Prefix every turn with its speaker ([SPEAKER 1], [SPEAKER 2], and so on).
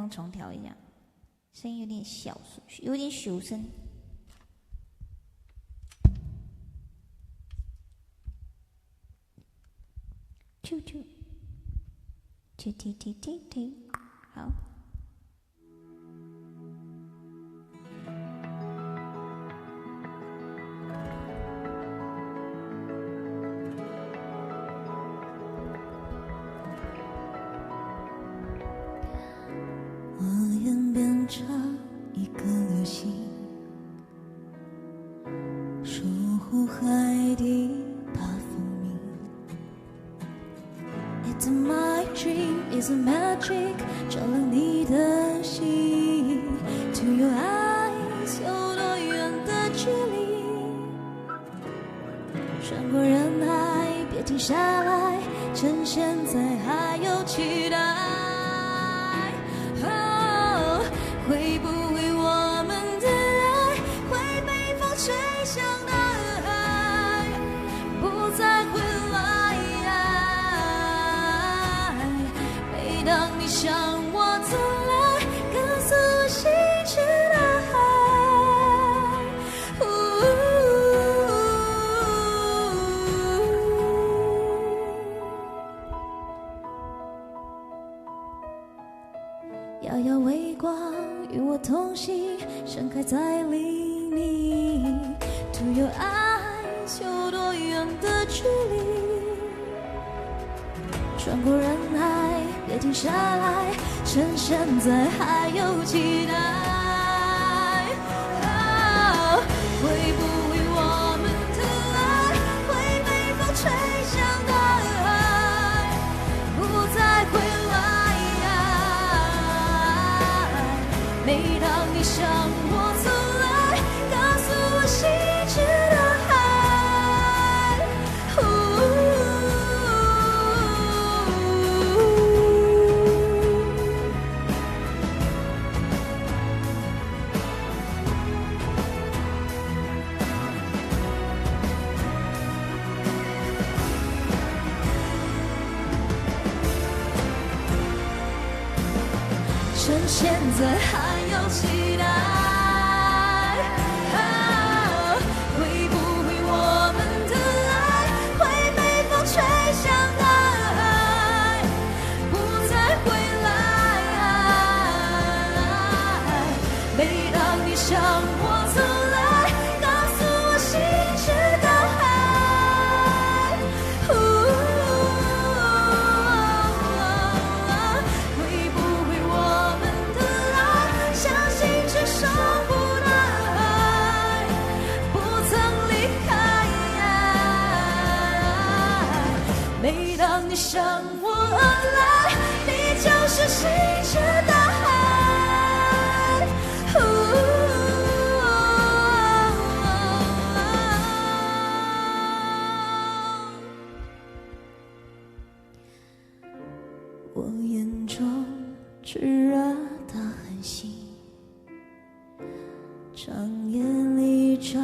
[SPEAKER 1] 风重调一下，声音有点小，有点小声。啾啾，啾啾啾啾啾，好。
[SPEAKER 2] 我演变成一个流星，守护海底八风鸣。It's my dream, it's a magic， 照亮你的心。To your eyes， 有多远的距离？穿过人海，别停下来，趁现在还有期待。会不会我们的爱会被风吹向大海，不再回来？每当你向我走来，告诉我心之大海。遥遥微光与我同行，盛开在黎明。To your eyes， 有多远的距离？穿过人海，别停下来，趁现在还有期待。会不会我们的爱会被风吹向大海，不再回来？每当你向我走来，告诉我心之大海。趁现在还有期待，会不会我们的爱会被风吹向大海，不再回来？每当你向我走来，告诉我心之大海。会不会我们的爱相信只守护的爱，不曾离开？每当你向我而来，你就是心之大海。我眼中炙热的恒星，长夜里照